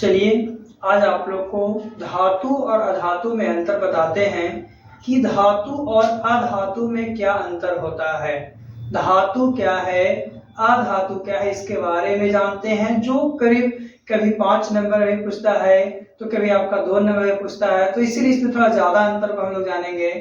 चलिए आज आप लोग को धातु और अधातु में अंतर बताते हैं कि धातु और अधातु में क्या अंतर होता है। धातु क्या है, अधातु क्या है, इसके बारे में जानते हैं। जो करीब कभी 5 नंबर में पूछता है तो कभी आपका 2 नंबर में पूछता है, तो इसीलिए इसमें थोड़ा ज्यादा अंतर को हम लोग जानेंगे।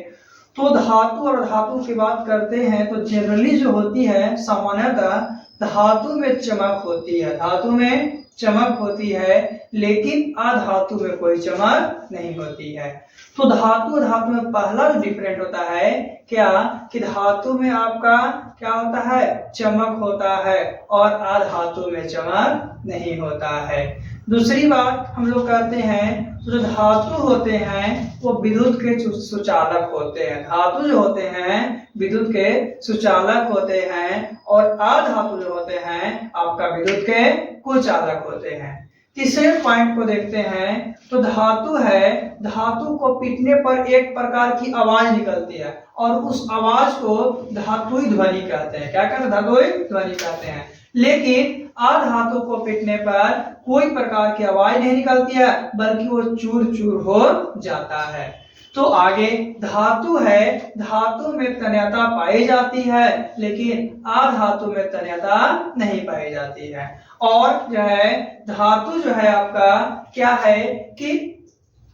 तो धातु और धातु की बात करते हैं तो जनरली जो होती है सामान्यतः धातु में चमक होती है, धातु में चमक होती है, लेकिन अधातु में कोई चमक नहीं होती है। तो धातु और धातु में पहला जो डिफरेंट होता है क्या कि धातु में आपका क्या होता है, चमक होता है, और अधातु में चमक नहीं होता है। दूसरी बात हम लोग करते हैं तो जो धातु होते हैं वो विद्युत के सुचालक होते हैं। धातु जो होते हैं विद्युत के सुचालक होते हैं, और अधातु जो होते हैं आपका विद्युत के कुचालक होते हैं। तीसरे पॉइंट को देखते हैं तो धातु है, धातु को पीटने पर एक प्रकार की आवाज निकलती है, और उस आवाज को धातुई ध्वनि कहते हैं। क्या कहते हैं? धातुई ध्वनि कहते हैं। लेकिन अधातु को पीटने पर कोई प्रकार की आवाज नहीं निकलती है, बल्कि वो चूर चूर हो जाता है। तो आगे धातु है, धातु में तन्यता पाई जाती है, लेकिन अधातु में तन्यता नहीं पाई जाती है। और जो है धातु जो है आपका क्या है कि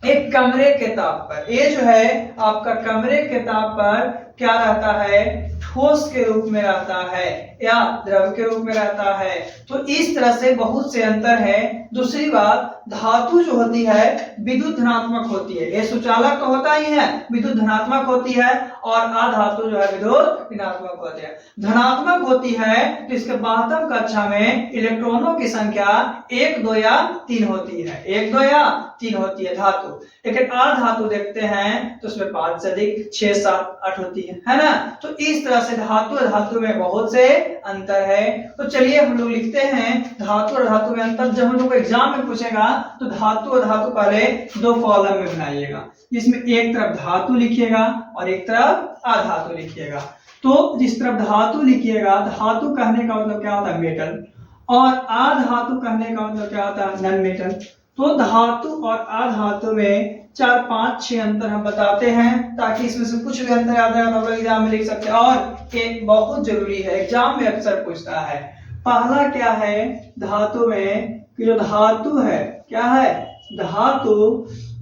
एक कमरे के ताप पर, ये जो है आपका कमरे के ताप पर क्या रहता है, ठोस के रूप में रहता है या द्रव के रूप में रहता है। तो इस तरह से बहुत से अंतर है। दूसरी बात, धातु जो होती है विद्युत धनात्मक होती है, ये सुचालक तो होता ही है, विद्युत धनात्मक होती है, और अधातु जो है विद्युत ऋणात्मक होती है। धनात्मक होती है तो इसके बाह्यतम कक्षा में इलेक्ट्रॉनों की संख्या 1, 2 या 3 होती है, 1, 2 या 3 होती है धातु। लेकिन अधातु देखते हैं तो उसमें 5 से अधिक 6, 7, 8 होती है ना। तो इस तरह से धातु और धातु में बहुत से अंतर है। तो चलिए हम लोग लिखते हैं धातु और धातु में अंतर। जब हम लोग एग्जाम में पूछेगा तो धातु और धातु पहले 2 कॉलम में बनाइएगा, जिसमें एक तरफ धातु लिखिएगा और एक तरफ अधातु लिखिएगा। तो जिस तरफ धातु लिखिएगा, धातु कहने का मतलब क्या होता है, मेटल, और अधातु कहने का मतलब क्या होता है, नॉन मेटल। तो धातु और अधातु में 4, 5, 6 अंतर हम बताते हैं, ताकि इसमें से कुछ भी अंतर याद आएगा तो आप लोग एग्जाम में लिख सकते हैं। और एक बहुत जरूरी है, एग्जाम में अक्सर पूछता है, पहला क्या है धातु में कि जो धातु है क्या है, धातु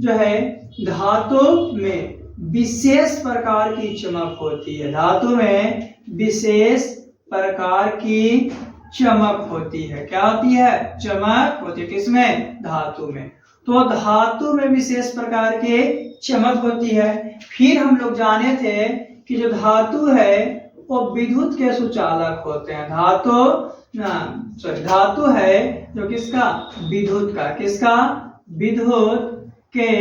जो है धातु में विशेष प्रकार की चमक होती है, धातु में विशेष प्रकार की चमक होती है। क्या होती है? चमक होती है। किसमें? धातु में। तो धातु में विशेष प्रकार के चमक होती है। फिर हम लोग जाने थे कि जो धातु है वो विद्युत के सुचालक होते हैं। धातु है जो किसका, विद्युत का, किसका, विद्युत के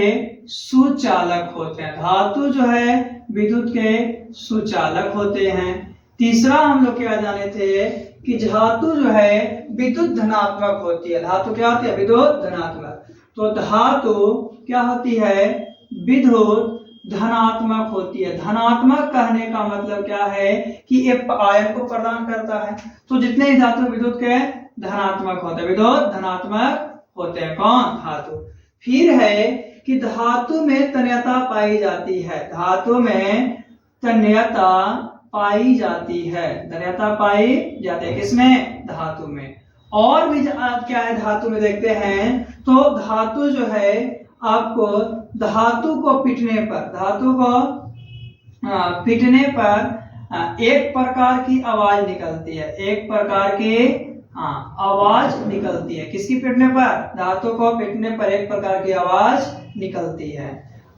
सुचालक होते हैं। धातु जो है विद्युत के सुचालक होते हैं। तीसरा हम लोग क्या जाने थे कि धातु जो है विद्युत धनात्मक होती है। धातु क्या होती है? विद्युत धनात्मक। तो धातु क्या होती है? विद्युत धनात्मक होती है। धनात्मक कहने का मतलब क्या है कि ये आयन को प्रदान करता है। तो जितने ही धातु विद्युत के धनात्मक होते हैं, विद्युत धनात्मक होते हैं। कौन? धातु। फिर है कि धातु में तन्यता पाई जाती है, धातु में तन्यता पाई जाती है, तन्यता पाई जाती है। किसमें? धातु में। और भी क्या है धातु में देखते हैं तो धातु जो है आपको धातु को पीटने पर, धातु को पीटने पर एक प्रकार की आवाज निकलती है, एक प्रकार की आवाज निकलती है। किसकी पीटने पर? धातु को पीटने पर एक प्रकार की आवाज निकलती है।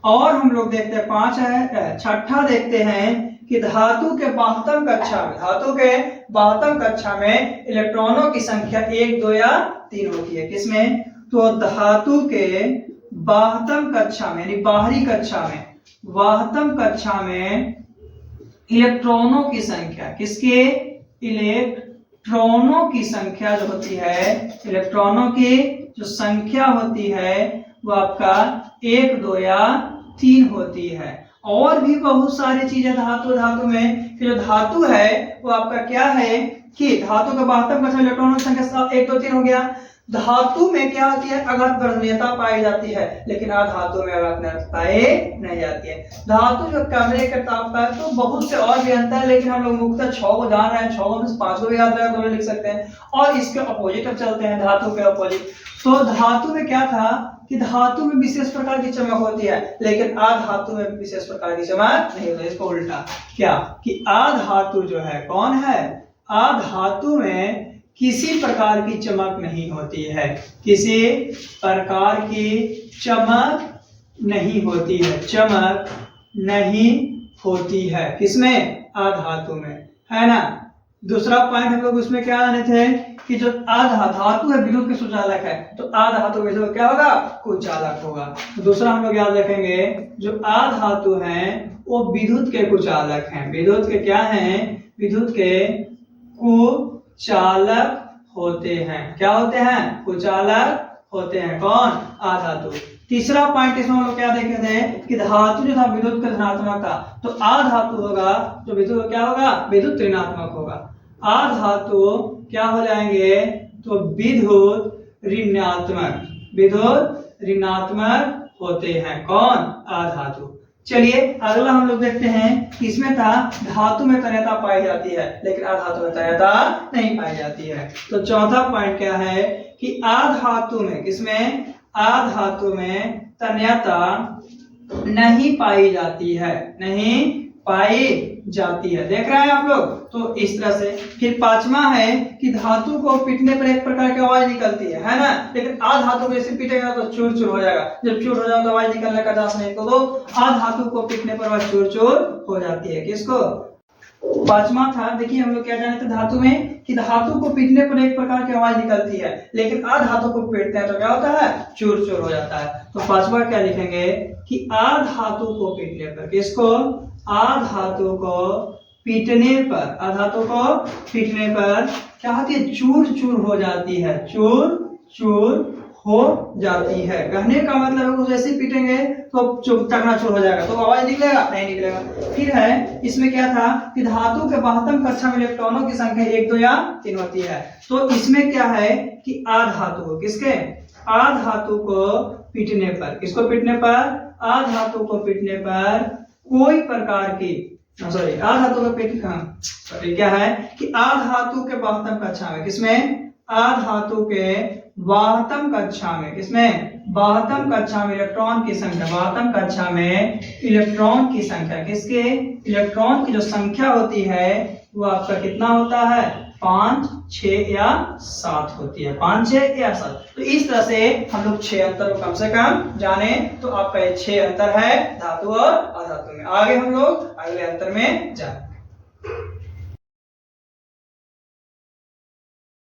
और हम लोग देखते हैं 5 है, छठा देखते हैं कि धातु के बाह्यतम कक्षा में, धातु के बाह्यतम कक्षा में इलेक्ट्रॉनों की संख्या 1, 2 या 3 होती है। किसमें? तो धातु के बाह्यतम कक्षा में, यानी बाहरी कक्षा में, बाह्यतम कक्षा में इलेक्ट्रॉनों की संख्या, किसके? इलेक्ट्रॉनों की संख्या जो होती है, इलेक्ट्रॉनों की जो संख्या होती है वो आपका 1, 2 या 3 होती है। और भी बहुत सारी चीजें धातु में, जो धातु है वो आपका क्या है कि धातु का बाह्यतम कक्षा इलेक्ट्रॉनों की संख्या 1, 2, 3 हो गया। धातु में क्या होती है, अघात वर्णनीयता पाई जाती है, लेकिन अधातु में अघात पाई नहीं जाती है। धातु जो कमरे का ताप का है, तो बहुत से और भी अंतर है, लेकिन हम लोग मुख्यतः 6 को जान रहे हैं, 6 में से 5 को भी याद रहे तो लिख सकते हैं। और इसके अपोजिट अब चलते हैं, धातु के अपोजिट। तो धातु में क्या था कि धातु में विशेष प्रकार की चमक होती है, लेकिन अधातु में विशेष प्रकार की चमक नहीं होती। इसको उल्टा क्या कि अधातु जो है कौन है, अधातु में किसी प्रकार की चमक नहीं होती है, किसी प्रकार की चमक नहीं होती है, चमक नहीं होती है किसमें, अधातु में, है ना। दूसरा पॉइंट हम लोग उसमें क्या जाने थे कि जो धातु है विद्युत के सुचालक है, तो अधातु विद्युत क्या होगा, कुचालक होगा। तो दूसरा हम लोग याद रखेंगे जो अधातु है वो विद्युत के कुचालक हैं, विद्युत के क्या हैं, विद्युत के कुचालक होते हैं। क्या होते हैं, कुचालक होते हैं, कौन, अधातु। तीसरा पॉइंट इसमें हम लोग क्या देखे थे कि धातु जो था विद्युत का धनात्मक था, तो अधातु होगा जो विद्युत क्या होगा, विद्युत ऋणात्मक होगा। अधातु क्या हो जाएंगे, तो विद्युत ऋणात्मक, विद्युत ऋणात्मक होते हैं, कौन, अधातु। चलिए अगला हम लोग देखते हैं कि इसमें था धातु में तन्यता पाई जाती है, लेकिन अधातु में तन्यता नहीं पाई जाती है। तो चौथा पॉइंट क्या है कि अधातु में, किसमें, अधातु में तन्यता नहीं पाई जाती है, नहीं पाई जाती है। देख रहे हैं आप लोग। तो इस तरह से फिर पांचवा है कि धातु को पीटने पर एक प्रकार की आवाज निकलती है ना, लेकिन अधातु को जैसे पीटेगा तो चूर चूर हो जाएगा। जब चूर हो जाएगा तो आवाज निकलने का चांस नहीं, तो अधातु को पीटने पर आवाज चूर चूर हो जाती है। किसको, पांचवा था, देखिए हम लोग क्या जाने थे धातु में कि धातु को पीटने पर एक प्रकार की आवाज निकलती है, लेकिन अधातु को पीटते हैं तो क्या होता है, चूर चूर हो जाता है। तो पांचवा क्या लिखेंगे कि अधातु को पीटने पर, किसको, अधातु को पीटने पर, अधातु को पीटने पर क्या होती है, चूर चूर हो जाती है, चूर चूर हो जाती है। कहने का मतलब है जैसे पीटेंगे तो चकनाचूर हो जाएगा, तो आवाज निकलेगा नहीं, निकलेगा। फिर है इसमें क्या था कि धातु के बाह्यतम कक्षा में इलेक्ट्रॉनों की संख्या 1, 2 या 3 होती है। तो इसमें क्या है कि अधातु को, किसके, अधातु को पीटने पर, किसको पीटने पर, अधातु को पीटने पर कोई प्रकार की, सॉरी अधातु को पीटने क्या है कि अधातु के बाह्यतम कक्षा में, किसमें, अधातु के बाह्यतम कक्षा में, किसमें, बाह्यतम कक्षा में इलेक्ट्रॉन की संख्या, बाह्यतम कक्षा में इलेक्ट्रॉन की संख्या, किसके, इलेक्ट्रॉन की जो संख्या होती है वो आपका कितना होता है, 5, 6 या 7 होती है, 5, 6 या 7। तो इस तरह से हम लोग 6 अंतर को कम से कम जाने, तो आपका ये 6 अंतर है धातु और अधातु में। आगे हम लोग अगले अंतर में जाएं।